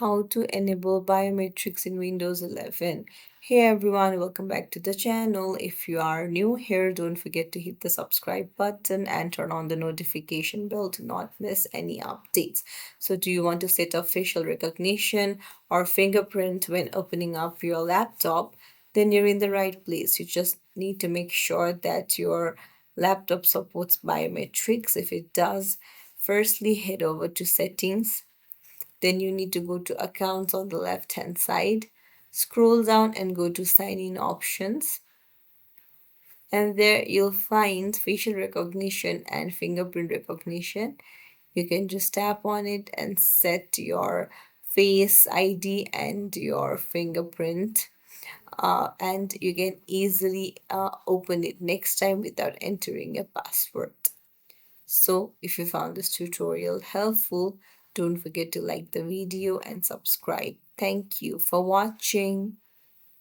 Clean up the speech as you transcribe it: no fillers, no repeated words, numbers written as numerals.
how to enable biometrics in Windows 11. Hey everyone, welcome back to the channel. If you are new here, don't forget to hit the subscribe button and turn on the notification bell to not miss any updates. So, do you want to set up facial recognition or fingerprint when opening up your laptop? Then you're in the right place. You just need to make sure that your laptop supports biometrics. If it does, firstly head over to settings, then you need to go to accounts on the left hand side, scroll down and go to sign in options, and there you'll find facial recognition and fingerprint recognition. You can just tap on it and set your face ID and your fingerprint, and you can easily open it next time without entering a password. So, if you found this tutorial helpful, don't forget to like the video and subscribe. Thank you for watching.